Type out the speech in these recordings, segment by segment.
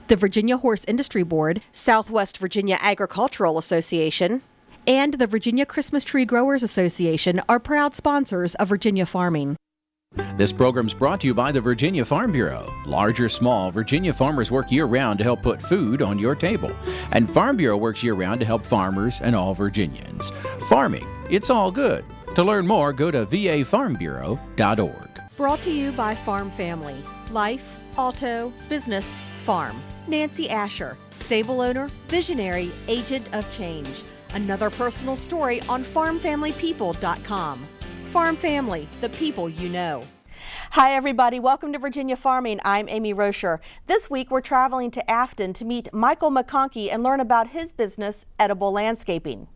the Virginia Horse Industry Board, Southwest Virginia Agricultural Association, and the Virginia Christmas Tree Growers Association are proud sponsors of Virginia Farming. This program's brought to you by the Virginia Farm Bureau. Large or small, Virginia farmers work year-round to help put food on your table. And Farm Bureau works year-round to help farmers and all Virginians. Farming, it's all good. To learn more, go to vafarmbureau.org. Brought to you by Farm Family. Life, auto, business, farm. Nancy Asher, stable owner, visionary, agent of change. Another personal story on farmfamilypeople.com. Farm Family, the people you know. Hi everybody, welcome to Virginia Farming. I'm Amy Rocher. This week we're traveling to Afton to meet Michael McConkey and learn about his business, Edible Landscaping.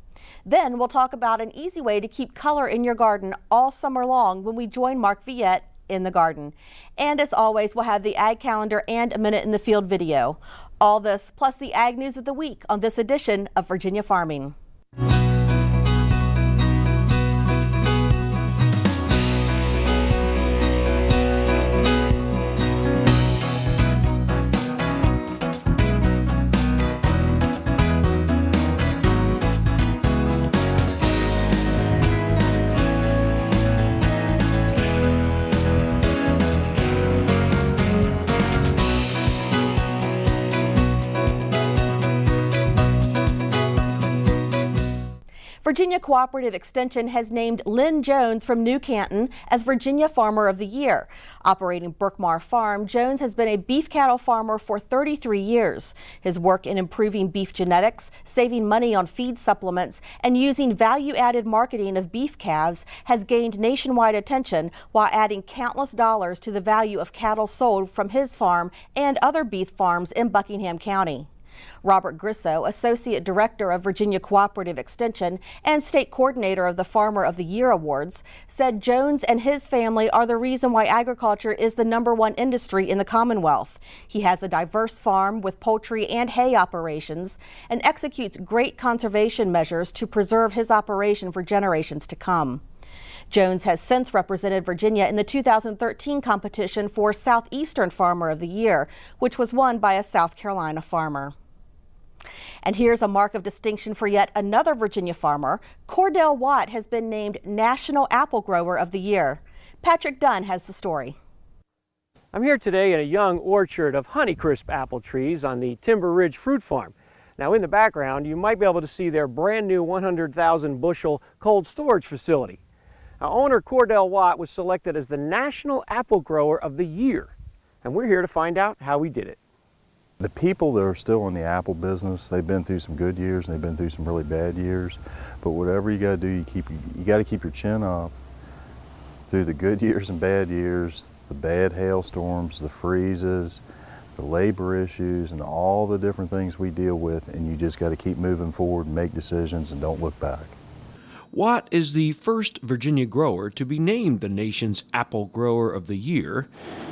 Then we'll talk about an easy way to keep color in your garden all summer long when we join Mark Viette in the garden. And as always, we'll have the Ag Calendar and a Minute in the Field video. All this plus the Ag News of the Week on this edition of Virginia Farming. Virginia Cooperative Extension has named Lynn Jones from New Canton as Virginia Farmer of the Year. Operating Brookmar Farm, Jones has been a beef cattle farmer for 33 years. His work in improving beef genetics, saving money on feed supplements, and using value-added marketing of beef calves has gained nationwide attention while adding countless dollars to the value of cattle sold from his farm and other beef farms in Buckingham County. Robert Grisso, Associate Director of Virginia Cooperative Extension and State Coordinator of the Farmer of the Year Awards, said Jones and his family are the reason why agriculture is the #1 industry in the Commonwealth. He has a diverse farm with poultry and hay operations and executes great conservation measures to preserve his operation for generations to come. Jones has since represented Virginia in the 2013 competition for Southeastern Farmer of the Year, which was won by a South Carolina farmer. And here's a mark of distinction for yet another Virginia farmer. Cordell Watt has been named National Apple Grower of the Year. Patrick Dunn has the story. I'm here today in a young orchard of Honeycrisp apple trees on the Timber Ridge Fruit Farm. Now in the background, you might be able to see their brand new 100,000 bushel cold storage facility. Now, owner Cordell Watt was selected as the National Apple Grower of the Year, and we're here to find out how he did it. The people that are still in the apple business, they've been through some good years and they've been through some really bad years. But whatever you got to do, you got to keep your chin up through the good years and bad years, the bad hailstorms, the freezes, the labor issues, and all the different things we deal with. And you just got to keep moving forward and make decisions and don't look back. Watt is the first Virginia grower to be named the nation's Apple Grower of the Year.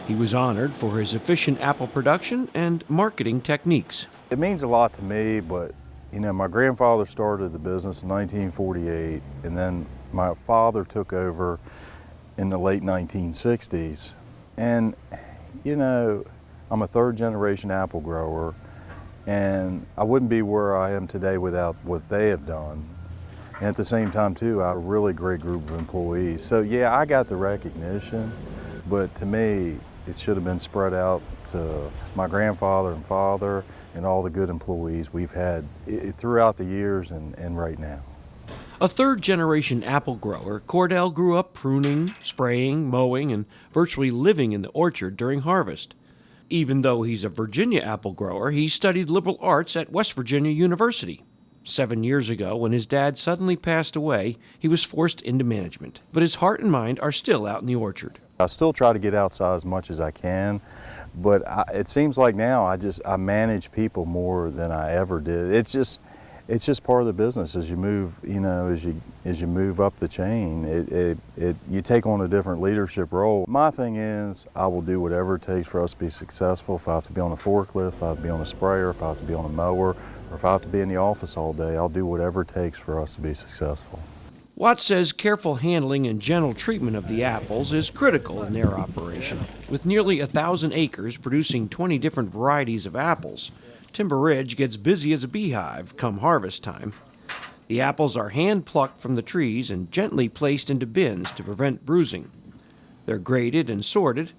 He was honored for his efficient apple production and marketing techniques. It means a lot to me, but you know, my grandfather started the business in 1948, and then my father took over in the late 1960s. And you know, I'm a third generation apple grower, and I wouldn't be where I am today without what they have done. And at the same time too, I have a really great group of employees. So yeah, I got the recognition, but to me, it should have been spread out to my grandfather and father and all the good employees we've had throughout the years and right now. A third-generation apple grower, Cordell grew up pruning, spraying, mowing, and virtually living in the orchard during harvest. Even though he's a Virginia apple grower, he studied liberal arts at West Virginia University. 7 years ago, when his dad suddenly passed away, he was forced into management, but his heart and mind are still out in the orchard. I still try to get outside as much as I can, but it seems like now I manage people more than I ever did. It's just part of the business. As you move, you know, as you move up the chain, you take on a different leadership role. My thing is, I will do whatever it takes for us to be successful. If I have to be on a forklift, if I have to be on a sprayer, if I have to be on a mower, or if I have to be in the office all day, I'll do whatever it takes for us to be successful. Watt says careful handling and gentle treatment of the apples is critical in their operation. With nearly 1,000 acres producing 20 different varieties of apples, Timber Ridge gets busy as a beehive come harvest time. The apples are hand-plucked from the trees and gently placed into bins to prevent bruising. They're graded and sorted,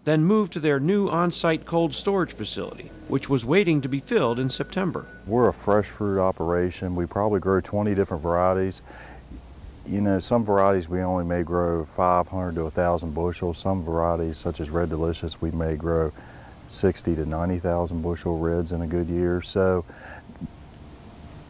then moved to their new on-site cold storage facility, which was waiting to be filled in September. We're a fresh fruit operation. We probably grow 20 different varieties. You know, some varieties we only may grow 500 to 1,000 bushels. Some varieties, such as Red Delicious, we may grow 60 to 90,000 bushel reds in a good year. So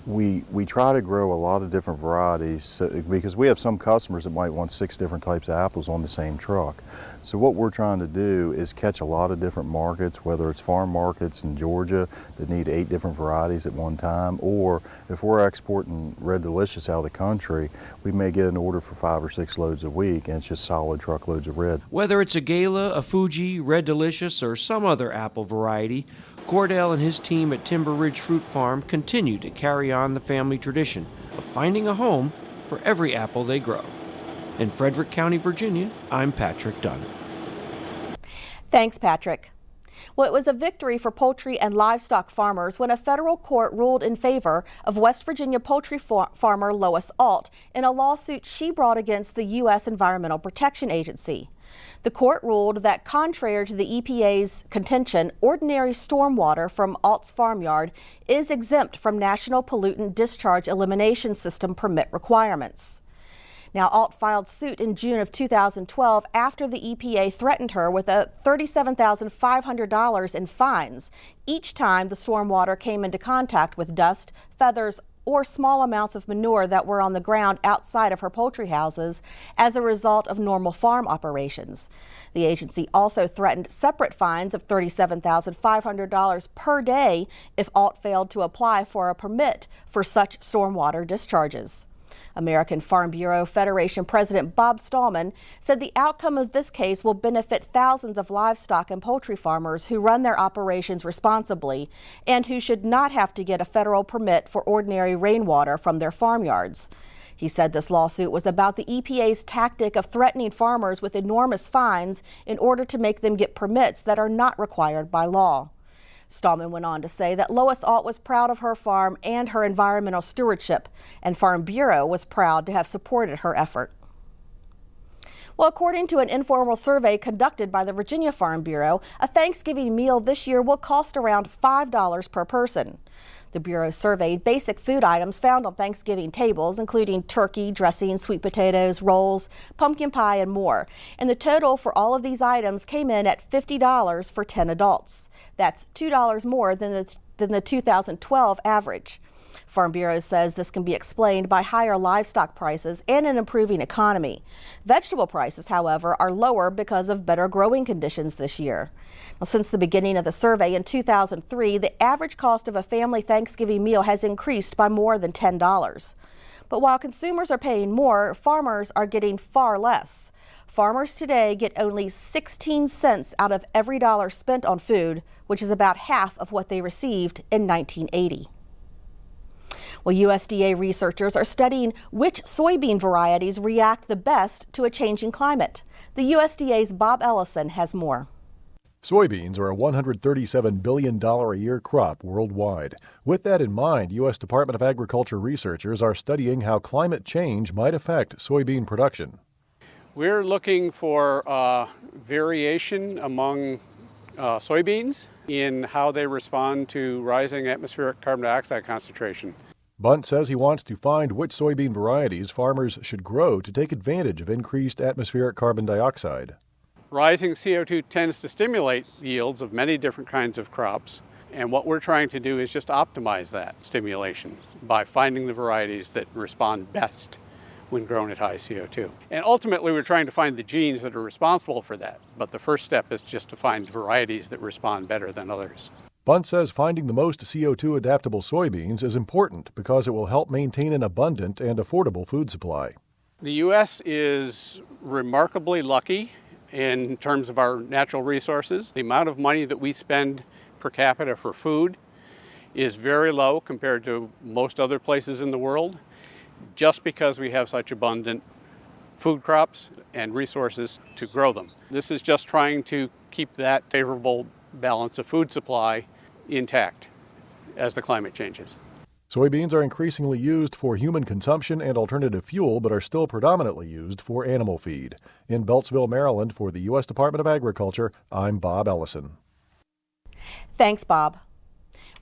we try to grow a lot of different varieties because we have some customers that might want 6 different types of apples on the same truck. So what we're trying to do is catch a lot of different markets, whether it's farm markets in Georgia that need 8 different varieties at one time, or if we're exporting Red Delicious out of the country, we may get an order for 5 or 6 loads a week, and it's just solid truckloads of red. Whether it's a Gala, a Fuji, Red Delicious, or some other apple variety, Cordell and his team at Timber Ridge Fruit Farm continue to carry on the family tradition of finding a home for every apple they grow. In Frederick County, Virginia, I'm Patrick Dunn. Thanks, Patrick. Well, it was a victory for poultry and livestock farmers when a federal court ruled in favor of West Virginia poultry farmer Lois Alt in a lawsuit she brought against the U.S. Environmental Protection Agency. The court ruled that, contrary to the EPA's contention, ordinary stormwater from Alt's farmyard is exempt from National Pollutant Discharge Elimination System permit requirements. Now, Alt filed suit in June of 2012 after the EPA threatened her with a $37,500 in fines each time the stormwater came into contact with dust, feathers, or small amounts of manure that were on the ground outside of her poultry houses as a result of normal farm operations. The agency also threatened separate fines of $37,500 per day if Alt failed to apply for a permit for such stormwater discharges. American Farm Bureau Federation President Bob Stallman said the outcome of this case will benefit thousands of livestock and poultry farmers who run their operations responsibly and who should not have to get a federal permit for ordinary rainwater from their farmyards. He said this lawsuit was about the EPA's tactic of threatening farmers with enormous fines in order to make them get permits that are not required by law. Stallman went on to say that Lois Alt was proud of her farm and her environmental stewardship, and Farm Bureau was proud to have supported her effort. Well, according to an informal survey conducted by the Virginia Farm Bureau, a Thanksgiving meal this year will cost around $5 per person. The Bureau surveyed basic food items found on Thanksgiving tables, including turkey, dressing, sweet potatoes, rolls, pumpkin pie, and more. And the total for all of these items came in at $50 for 10 adults. That's $2 more than the 2012 average. Farm Bureau says this can be explained by higher livestock prices and an improving economy. Vegetable prices, however, are lower because of better growing conditions this year. Now, since the beginning of the survey in 2003, the average cost of a family Thanksgiving meal has increased by more than $10. But while consumers are paying more, farmers are getting far less. Farmers today get only 16 cents out of every dollar spent on food, which is about half of what they received in 1980. Well, USDA researchers are studying which soybean varieties react the best to a changing climate. The USDA's Bob Ellison has more. Soybeans are a $137 billion a year crop worldwide. With that in mind, U.S. Department of Agriculture researchers are studying how climate change might affect soybean production. We're looking for variation among soybeans in how they respond to rising atmospheric carbon dioxide concentration. Bunt says he wants to find which soybean varieties farmers should grow to take advantage of increased atmospheric carbon dioxide. Rising CO2 tends to stimulate yields of many different kinds of crops, and what we're trying to do is just optimize that stimulation by finding the varieties that respond best when grown at high CO2. And ultimately we're trying to find the genes that are responsible for that, but the first step is just to find varieties that respond better than others. Bunt says finding the most CO2 adaptable soybeans is important because it will help maintain an abundant and affordable food supply. The U.S. is remarkably lucky in terms of our natural resources. The amount of money that we spend per capita for food is very low compared to most other places in the world. just because we have such abundant food crops and resources to grow them. This is just trying to keep that favorable balance of food supply intact as the climate changes. Soybeans are increasingly used for human consumption and alternative fuel, but are still predominantly used for animal feed. In Beltsville, Maryland, for the U.S. Department of Agriculture, I'm Bob Ellison. Thanks, Bob.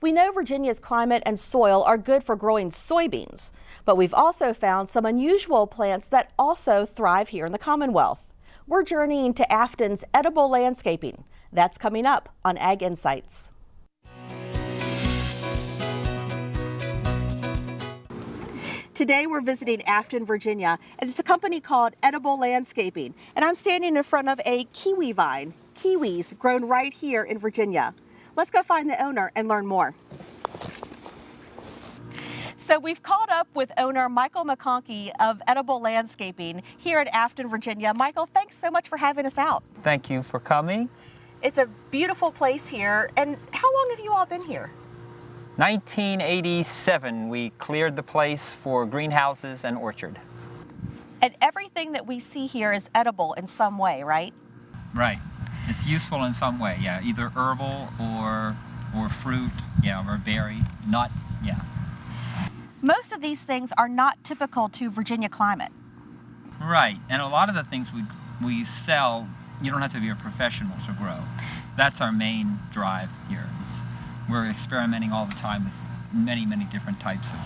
We know Virginia's climate and soil are good for growing soybeans, but we've also found some unusual plants that also thrive here in the Commonwealth. We're journeying to Afton's edible landscaping. That's coming up on Ag Insights. Today we're visiting Afton, Virginia, and it's a company called Edible Landscaping. And I'm standing in front of a kiwi vine, kiwis grown right here in Virginia. Let's go find the owner and learn more. So we've caught up with owner Michael McConkey of Edible Landscaping here at Afton, Virginia. Michael, thanks so much for having us out. Thank you for coming. It's a beautiful place here. And how long have you all been here? 1987, we cleared the place for greenhouses and orchard. And everything that we see here is edible in some way, right? Right. It's useful in some way, yeah. Either herbal or fruit, yeah, or berry, nut, yeah. Most of these things are not typical to Virginia climate. Right. And a lot of the things we sell, you don't have to be a professional to grow. That's our main drive here. We're experimenting all the time with many, many different types of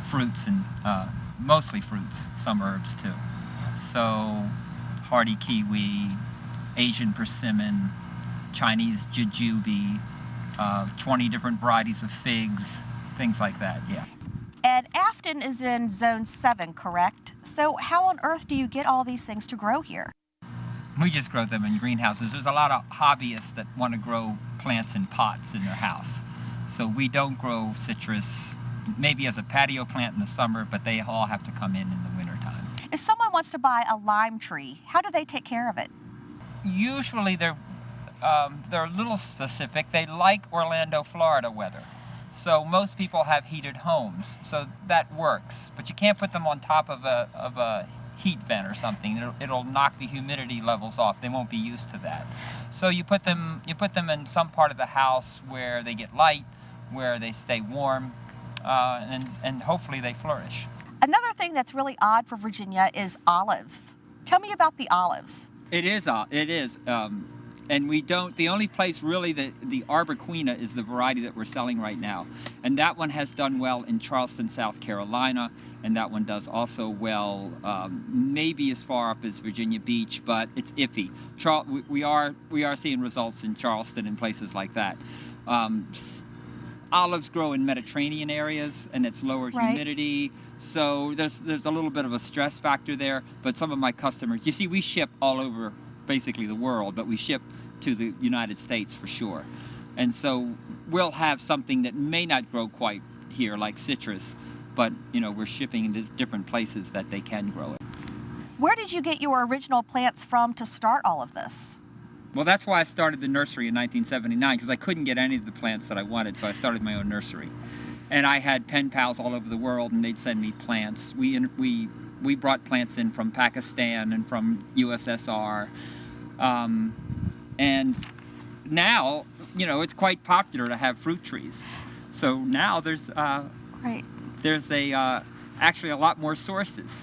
fruits and mostly fruits, some herbs too. So hardy kiwi, Asian persimmon, Chinese jujube, 20 different varieties of figs, things like that, yeah. And Afton is in Zone 7, correct? So how on earth do you get all these things to grow here? We just grow them in greenhouses. There's a lot of hobbyists that want to grow plants in pots in their house. So we don't grow citrus, maybe as a patio plant in the summer, but they all have to come in the wintertime. If someone wants to buy a lime tree, how do they take care of it? Usually they're a little specific. They like Orlando, Florida weather. So most people have heated homes, so that works. But you can't put them on top of a heat vent or something. It'll knock the humidity levels off. They won't be used to that. So you put them in some part of the house where they get light, where they stay warm, and hopefully they flourish. Another thing that's really odd for Virginia is olives. Tell me about the olives. It is. And we don't, the only place really that the Arbequina is the variety that we're selling right now. And that one has done well in Charleston, South Carolina. And that one does also well, maybe as far up as Virginia Beach, but it's iffy. We are seeing results in Charleston and places like that. Olives grow in Mediterranean areas, and it's lower humidity. So there's a little bit of a stress factor there. But some of my customers, you see, we ship all over basically the world, but we ship to the United States for sure. And so we'll have something that may not grow quite here, like citrus, but we're shipping into different places that they can grow it. Where did you get your original plants from to start all of this? Well, that's why I started the nursery in 1979, because I couldn't get any of the plants that I wanted, so I started my own nursery. And I had pen pals all over the world, and they'd send me plants. We brought plants in from Pakistan and from USSR. And now, it's quite popular to have fruit trees. So now there's actually a lot more sources.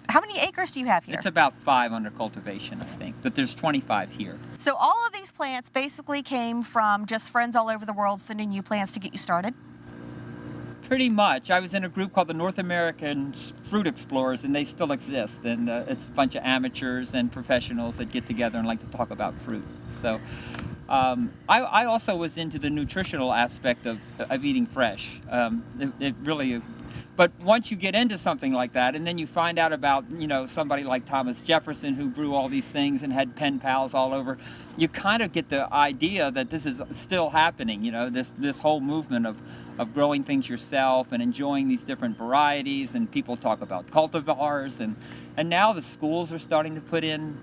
How many acres do you have here? It's about 5 under cultivation, I think, but there's 25 here. So all of these plants basically came from just friends all over the world sending you plants to get you started? Pretty much. I was in a group called the North American Fruit Explorers, and they still exist. And it's a bunch of amateurs and professionals that get together and like to talk about fruit. So I also was into the nutritional aspect of eating fresh. It really, but once you get into something like that, and then you find out about somebody like Thomas Jefferson who grew all these things and had pen pals all over, you kind of get the idea that this is still happening. This whole movement of growing things yourself and enjoying these different varieties, and people talk about cultivars, and now the schools are starting to put in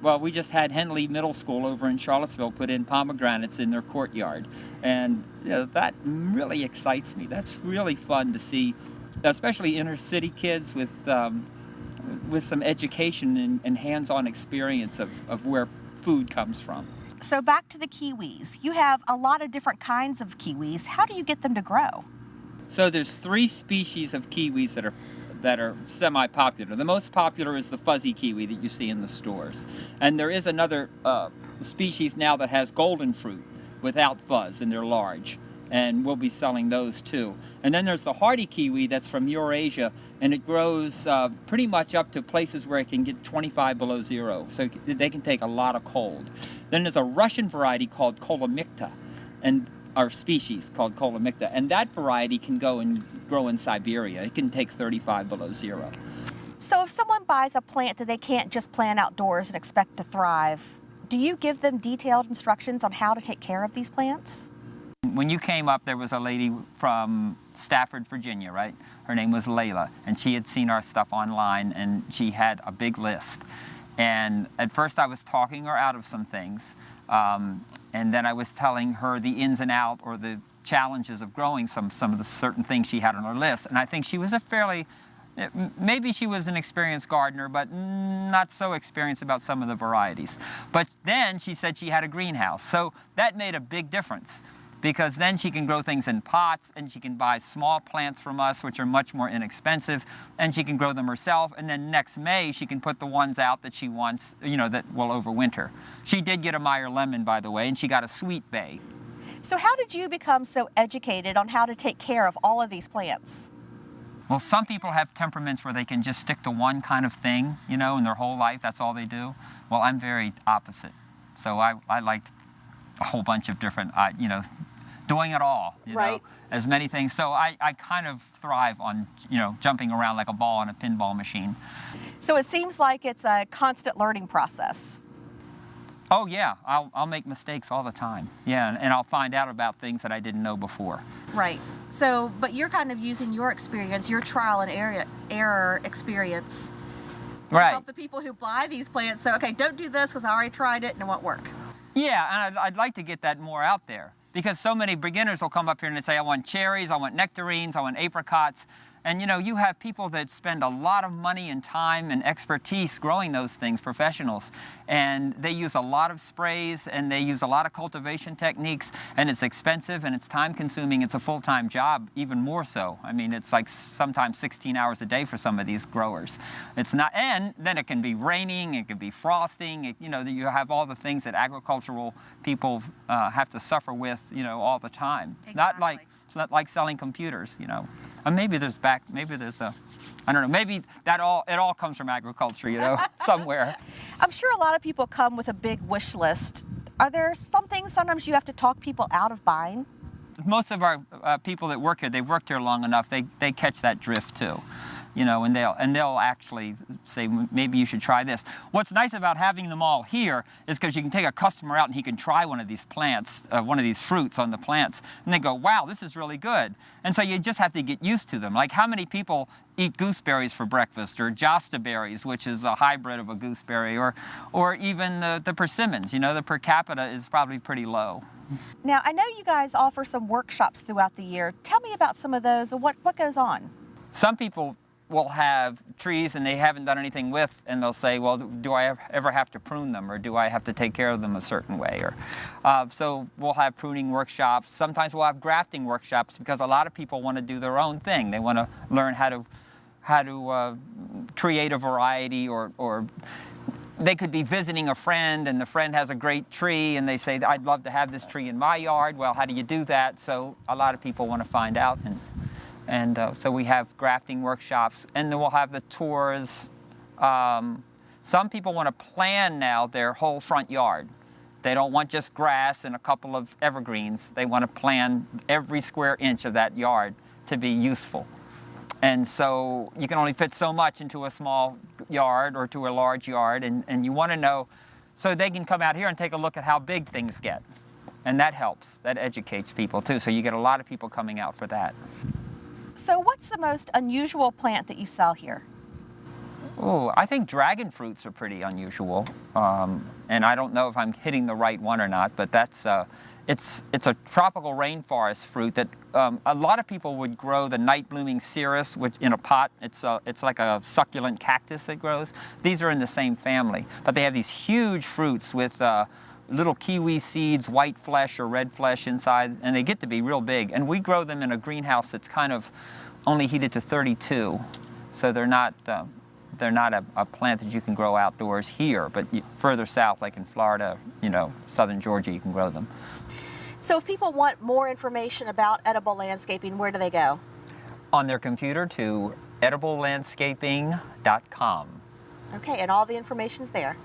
well, we just had Henley Middle School over in Charlottesville put in pomegranates in their courtyard. And that really excites me. That's really fun to see, especially inner city kids with some education and hands-on experience of where food comes from. So back to the kiwis. You have a lot of different kinds of kiwis. How do you get them to grow? So there's 3 species of kiwis that are semi-popular. The most popular is the fuzzy kiwi that you see in the stores. And there is another species now that has golden fruit without fuzz, and they're large. And we'll be selling those too. And then there's the hardy kiwi that's from Eurasia, and it grows pretty much up to places where it can get 25 below zero. So they can take a lot of cold. Then there's a Russian variety called Kolomikta, and our species called Kolomikta, and that variety can go and grow in Siberia. It can take 35 below zero. So if someone buys a plant that they can't just plant outdoors and expect to thrive, do you give them detailed instructions on how to take care of these plants? When you came up, there was a lady from Stafford, Virginia, right? Her name was Layla, and she had seen our stuff online, and she had a big list. And at first I was talking her out of some things, and then I was telling her the ins and outs or the challenges of growing some of the certain things she had on her list. And I think she was maybe she was an experienced gardener, but not so experienced about some of the varieties. But then she said she had a greenhouse, so that made a big difference. Because then she can grow things in pots, and she can buy small plants from us, which are much more inexpensive, and she can grow them herself, and then next May she can put the ones out that she wants, that will overwinter. She did get a Meyer lemon, by the way, and she got a sweet bay. So how did you become so educated on how to take care of all of these plants? Well, some people have temperaments where they can just stick to one kind of thing, in their whole life, that's all they do. Well, I'm very opposite. So I like a whole bunch of different, doing it all, right. As many things. So I kind of thrive on, jumping around like a ball on a pinball machine. So it seems like it's a constant learning process. Oh yeah, I'll make mistakes all the time. Yeah, and I'll find out about things that I didn't know before. Right. So, but you're kind of using your experience, your trial and error experience, to right. help the people who buy these plants. So, okay, don't do this because I already tried it and it won't work. Yeah, and I'd like to get that more out there, because so many beginners will come up here and they say, I want cherries, I want nectarines, I want apricots. And you have people that spend a lot of money and time and expertise growing those things, professionals. And they use a lot of sprays, and they use a lot of cultivation techniques, and it's expensive and it's time consuming. It's a full-time job, even more so. I mean, it's like sometimes 16 hours a day for some of these growers. It's not, and then it can be raining, it can be frosting, you have all the things that agricultural people have to suffer with, all the time. It's Exactly. It's not like selling computers, And maybe there's I don't know, maybe it all comes from agriculture, somewhere. I'm sure a lot of people come with a big wish list. Are there some things sometimes you have to talk people out of buying? Most of our people that work here, they've worked here long enough, they catch that drift too. And they'll actually say, maybe you should try this. What's nice about having them all here is because you can take a customer out and he can try one of these plants, one of these fruits on the plants, and they go, wow, this is really good. And so you just have to get used to them. Like, how many people eat gooseberries for breakfast, or josta berries, which is a hybrid of a gooseberry, or even the persimmons? The per capita is probably pretty low. Now, I know you guys offer some workshops throughout the year. Tell me about some of those and what goes on. Some people will have trees and they haven't done anything with, and they'll say, well, do I ever have to prune them, or do I have to take care of them a certain way? So we'll have pruning workshops. Sometimes we'll have grafting workshops, because a lot of people want to do their own thing. They want to learn how to create a variety, or they could be visiting a friend, and the friend has a great tree, and they say, I'd love to have this tree in my yard. Well, how do you do that? So a lot of people want to find out, and so we have grafting workshops, and then we'll have the tours. Some people want to plan now their whole front yard. They don't want just grass and a couple of evergreens. They want to plan every square inch of that yard to be useful. And so you can only fit so much into a small yard or to a large yard, and you want to know, so they can come out here and take a look at how big things get. And that helps. That educates people too. So you get a lot of people coming out for that. So what's the most unusual plant that you sell here? Oh, I think dragon fruits are pretty unusual, and I don't know if I'm hitting the right one or not. But that's it's a tropical rainforest fruit that a lot of people would grow the night blooming cirrus, which in a pot. It's like a succulent cactus that grows. These are in the same family, but they have these huge fruits with little kiwi seeds, white flesh or red flesh inside, and they get to be real big. And we grow them in a greenhouse that's kind of only heated to 32, so they're not a plant that you can grow outdoors here, but further south, like in Florida, southern Georgia, you can grow them. So if people want more information about edible landscaping, where do they go? On their computer to ediblelandscaping.com. Okay, and all the information's there.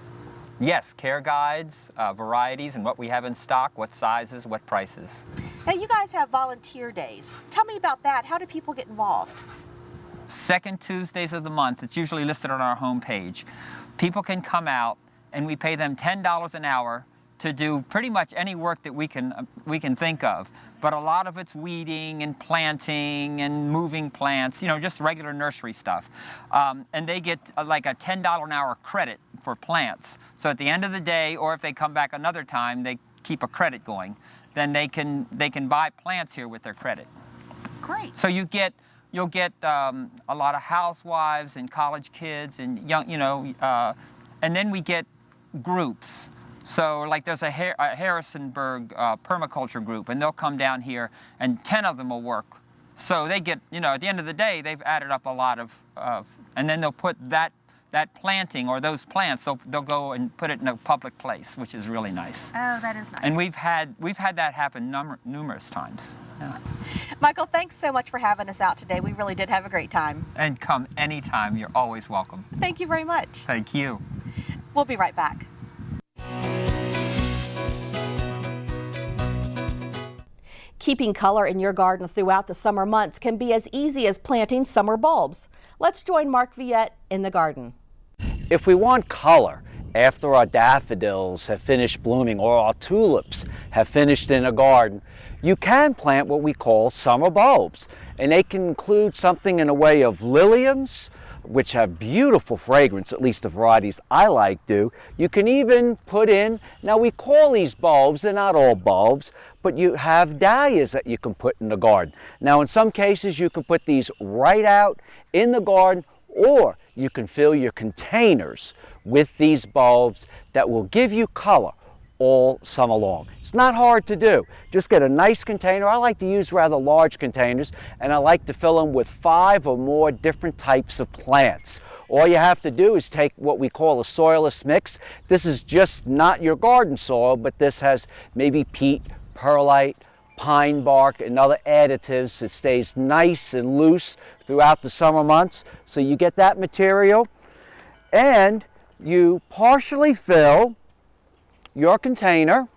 Yes, care guides, varieties, and what we have in stock, what sizes, what prices. Now you guys have volunteer days. Tell me about that. How do people get involved? Second Tuesdays of the month, it's usually listed on our homepage. People can come out and we pay them $10 an hour to do pretty much any work that we can think of. But a lot of it's weeding and planting and moving plants, just regular nursery stuff. And they get like a $10 an hour credit for plants. So at the end of the day, or if they come back another time, they keep a credit going. Then they can buy plants here with their credit. Great. So you'll get a lot of housewives and college kids and young, and then we get groups. So like there's a Harrisonburg permaculture group, and they'll come down here, and 10 of them will work. So they get, at the end of the day, they've added up a lot of and then they'll put that planting or those plants, they'll go and put it in a public place, which is really nice. Oh, that is nice. And we've had that happen numerous times. Yeah. Michael, thanks so much for having us out today. We really did have a great time. And come anytime. You're always welcome. Thank you very much. Thank you. We'll be right back. Keeping color in your garden throughout the summer months can be as easy as planting summer bulbs. Let's join Mark Viette in the garden. If we want color after our daffodils have finished blooming or our tulips have finished in a garden, you can plant what we call summer bulbs. And they can include something in the way of liliums, which have beautiful fragrance, at least the varieties I like do. You can even put in, now we call these bulbs, they're not all bulbs, but you have dahlias that you can put in the garden. Now in some cases you can put these right out in the garden, or you can fill your containers with these bulbs that will give you color all summer long. It's not hard to do. Just get a nice container. I like to use rather large containers, and I like to fill them with 5 or more different types of plants. All you have to do is take what we call a soilless mix. This is just not your garden soil, but this has maybe peat, perlite, pine bark, and other additives that stays nice and loose throughout the summer months. So you get that material, and you partially fill your container,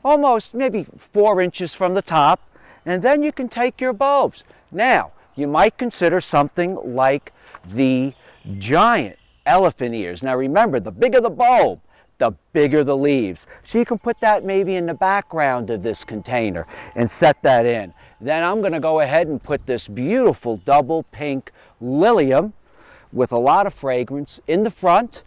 almost maybe 4 inches from the top, and then you can take your bulbs. Now, you might consider something like the giant elephant ears. Now remember, the bigger the bulb, the bigger the leaves. So you can put that maybe in the background of this container and set that in. Then I'm going to go ahead and put this beautiful double pink lilium with a lot of fragrance in the front.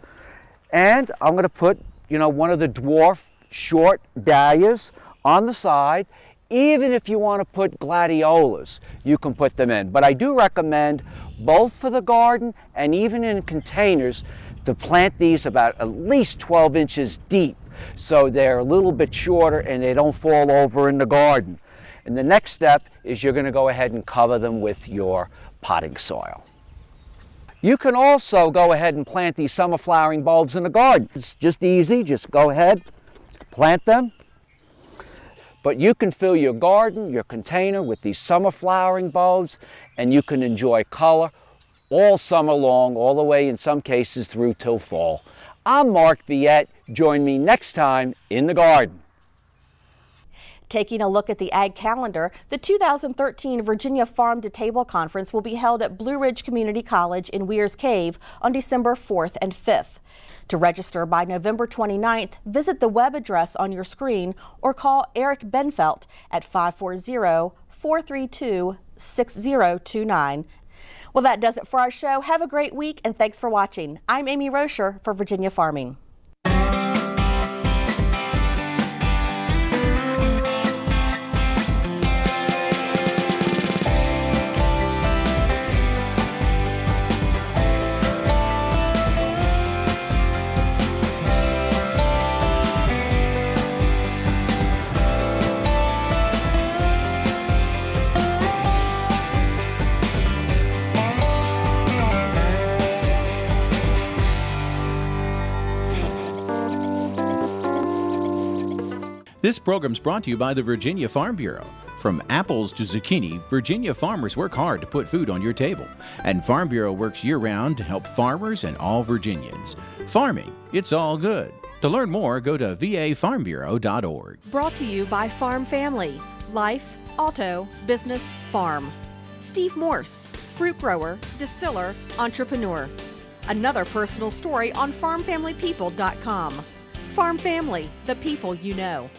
And I'm going to put, one of the dwarf short dahlias on the side. Even if you want to put gladiolas, you can put them in. But I do recommend, both for the garden and even in containers, to plant these about at least 12 inches deep, so they're a little bit shorter and they don't fall over in the garden. And the next step is you're going to go ahead and cover them with your potting soil. You can also go ahead and plant these summer flowering bulbs in the garden. It's just easy, just go ahead, plant them. But you can fill your garden, your container, with these summer flowering bulbs, and you can enjoy color all summer long, all the way in some cases through till fall. I'm Mark Viette. Join me next time in the garden. Taking a look at the ag calendar, the 2013 Virginia Farm to Table Conference will be held at Blue Ridge Community College in Weir's Cave on December 4th and 5th. To register by November 29th, visit the web address on your screen or call Eric Benfelt at 540-432-6029. Well, that does it for our show. Have a great week, and thanks for watching. I'm Amy Rocher for Virginia Farming. This program's brought to you by the Virginia Farm Bureau. From apples to zucchini, Virginia farmers work hard to put food on your table. And Farm Bureau works year-round to help farmers and all Virginians. Farming, it's all good. To learn more, go to vafarmbureau.org. Brought to you by Farm Family. Life, auto, business, farm. Steve Morse, fruit grower, distiller, entrepreneur. Another personal story on farmfamilypeople.com. Farm Family, the people you know.